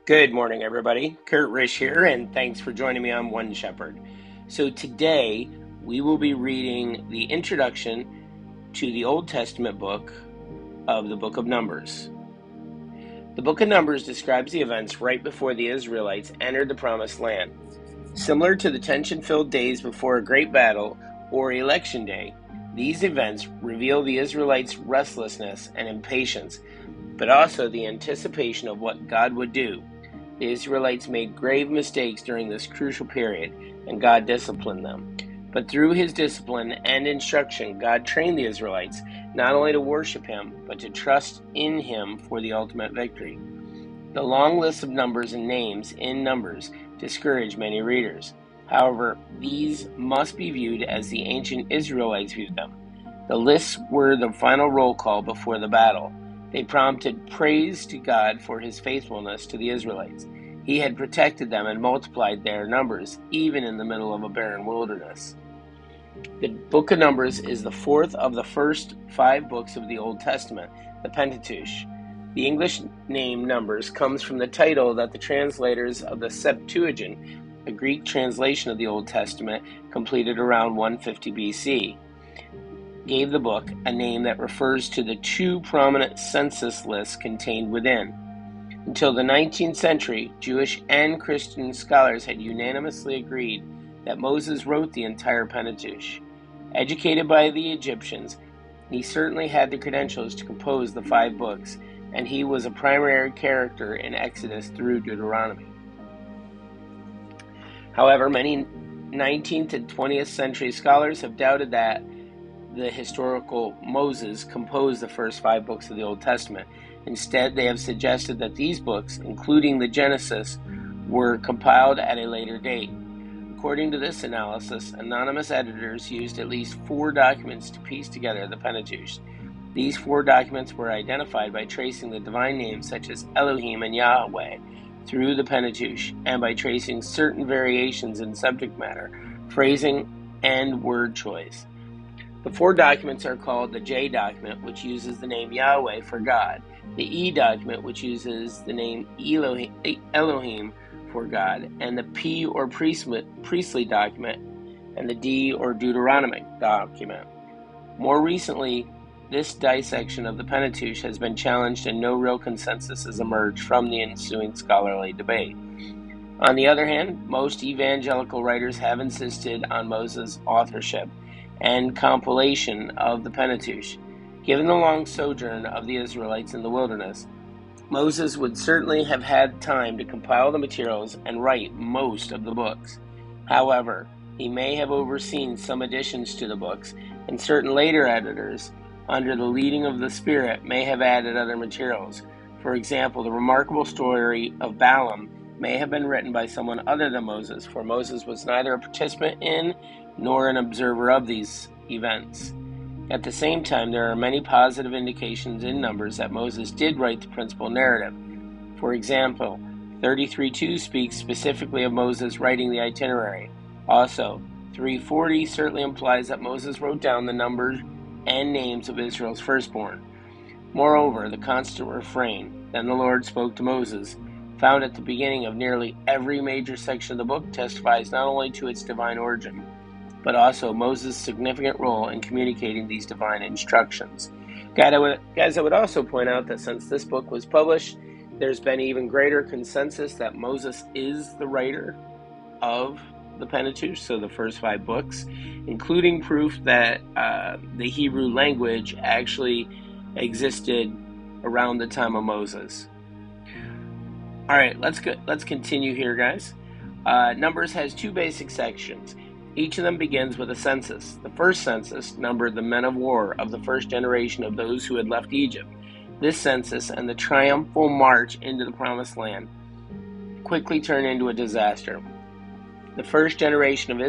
Good morning, everybody. Kurt Risch here, and thanks for joining me on One Shepherd. So today, we will be reading the introduction to the Old Testament book of the Book of Numbers. The Book of Numbers describes the events right before the Israelites entered the Promised Land. Similar to the tension-filled days before a great battle or election day, these events reveal the Israelites' restlessness and impatience, but also the anticipation of what God would do. The Israelites made grave mistakes during this crucial period, and God disciplined them. But through his discipline and instruction, God trained the Israelites not only to worship him, but to trust in him for the ultimate victory. The long list of numbers and names in Numbers discourage many readers. However, these must be viewed as the ancient Israelites viewed them. The lists were the final roll call before the battle. They prompted praise to God for his faithfulness to the Israelites. He had protected them and multiplied their numbers, even in the middle of a barren wilderness. The Book of Numbers is the fourth of the first 5 books of the Old Testament, the Pentateuch. The English name Numbers comes from the title that the translators of the Septuagint, a Greek translation of the Old Testament completed around 150 BC, gave the book a name that refers to the 2 prominent census lists contained within. Until the 19th century, Jewish and Christian scholars had unanimously agreed that Moses wrote the entire Pentateuch. Educated by the Egyptians, he certainly had the credentials to compose the 5 books, and he was a primary character in Exodus through Deuteronomy. However, many 19th and 20th century scholars have doubted that the historical Moses composed the first 5 books of the Old Testament. Instead, they have suggested that these books, including the Genesis, were compiled at a later date. According to this analysis, anonymous editors used at least 4 documents to piece together the Pentateuch. These 4 documents were identified by tracing the divine names such as Elohim and Yahweh through the Pentateuch, and by tracing certain variations in subject matter, phrasing, and word choice. The 4 documents are called the J document, which uses the name Yahweh for God, the E document, which uses the name Elohim for God, and the P or priestly document, and the D or Deuteronomic document. More recently, this dissection of the Pentateuch has been challenged, and no real consensus has emerged from the ensuing scholarly debate. On the other hand, most evangelical writers have insisted on Moses' authorship and compilation of the Pentateuch. Given the long sojourn of the Israelites in the wilderness, Moses would certainly have had time to compile the materials and write most of the books. However, he may have overseen some additions to the books, and certain later editors, under the leading of the Spirit, may have added other materials. For example, the remarkable story of Balaam may have been written by someone other than Moses, for Moses was neither a participant in nor an observer of these events. At the same time, there are many positive indications in Numbers that Moses did write the principal narrative. For example, 33:2 speaks specifically of Moses writing the itinerary. Also, 3:40 certainly implies that Moses wrote down the numbers and names of Israel's firstborn. Moreover, the constant refrain, "Then the Lord spoke to Moses," found at the beginning of nearly every major section of the book testifies not only to its divine origin, but also Moses' significant role in communicating these divine instructions. Guys, I would also point out that since this book was published, there's been even greater consensus that Moses is the writer of the Pentateuch, so the first 5 books, including proof that the Hebrew language actually existed around the time of Moses. All right, let's continue here, guys. Numbers has 2 basic sections. Each of them begins with a census. The first census numbered the men of war of the first generation of those who had left Egypt. This census and the triumphal march into the Promised Land quickly turned into a disaster. The first generation of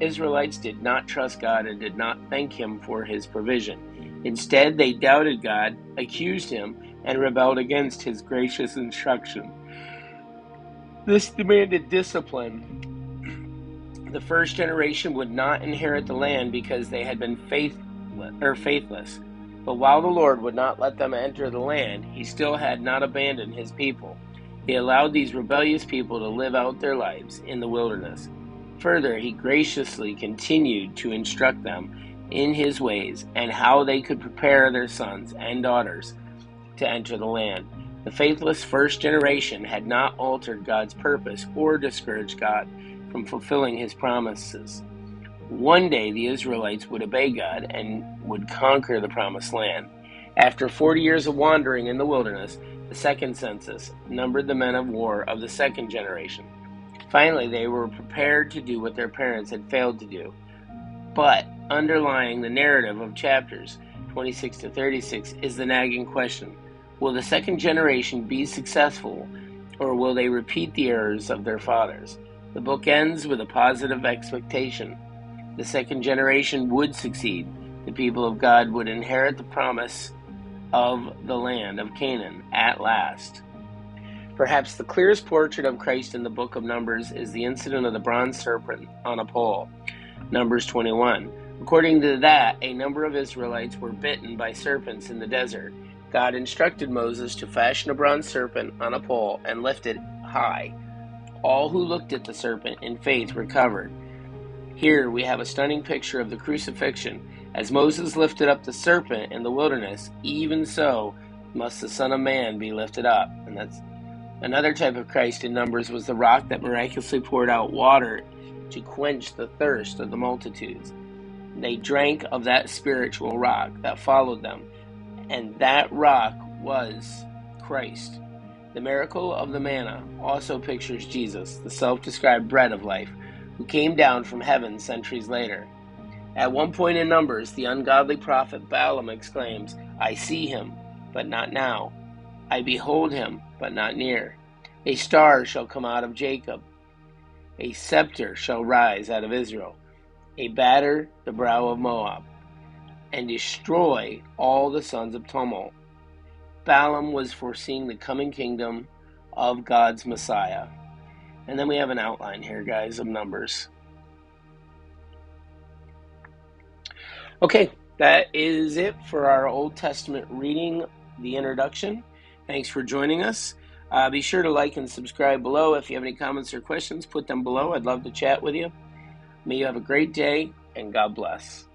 Israelites did not trust God and did not thank him for his provision. Instead, they doubted God, accused him, and rebelled against his gracious instruction. This demanded discipline. The first generation would not inherit the land because they had been faithless. But while the Lord would not let them enter the land, he still had not abandoned his people. He allowed these rebellious people to live out their lives in the wilderness. Further, he graciously continued to instruct them in his ways and how they could prepare their sons and daughters to enter the land. The faithless first generation had not altered God's purpose or discouraged God from fulfilling his promises. One day the Israelites would obey God and would conquer the promised land. After 40 years of wandering in the wilderness, the second census numbered the men of war of the second generation. Finally, they were prepared to do what their parents had failed to do. But underlying the narrative of chapters 26 to 36 is the nagging question: will the second generation be successful, or will they repeat the errors of their fathers? The book ends with a positive expectation. The second generation would succeed. The people of God would inherit the promise of the land of Canaan at last. Perhaps the clearest portrait of Christ in the book of Numbers is the incident of the bronze serpent on a pole, Numbers 21. According to that, a number of Israelites were bitten by serpents in the desert. God instructed Moses to fashion a bronze serpent on a pole and lift it high. All who looked at the serpent in faith recovered. Here we have a stunning picture of the crucifixion. As Moses lifted up the serpent in the wilderness, even so must the Son of Man be lifted up. And that's another type of Christ in Numbers was the rock that miraculously poured out water to quench the thirst of the multitudes. They drank of that spiritual rock that followed them, and that rock was Christ. The miracle of the manna also pictures Jesus, the self-described bread of life, who came down from heaven centuries later. At one point in Numbers, the ungodly prophet Balaam exclaims, "I see him, but not now. I behold him, but not near. A star shall come out of Jacob. A scepter shall rise out of Israel. A batter the brow of Moab, and destroy all the sons of tumult." Balaam was foreseeing the coming kingdom of God's Messiah. And then we have an outline here, guys, of Numbers. Okay, that is it for our Old Testament reading, the introduction. Thanks for joining us. Be sure to like and subscribe below. If you have any comments or questions, put them below. I'd love to chat with you. May you have a great day, and God bless.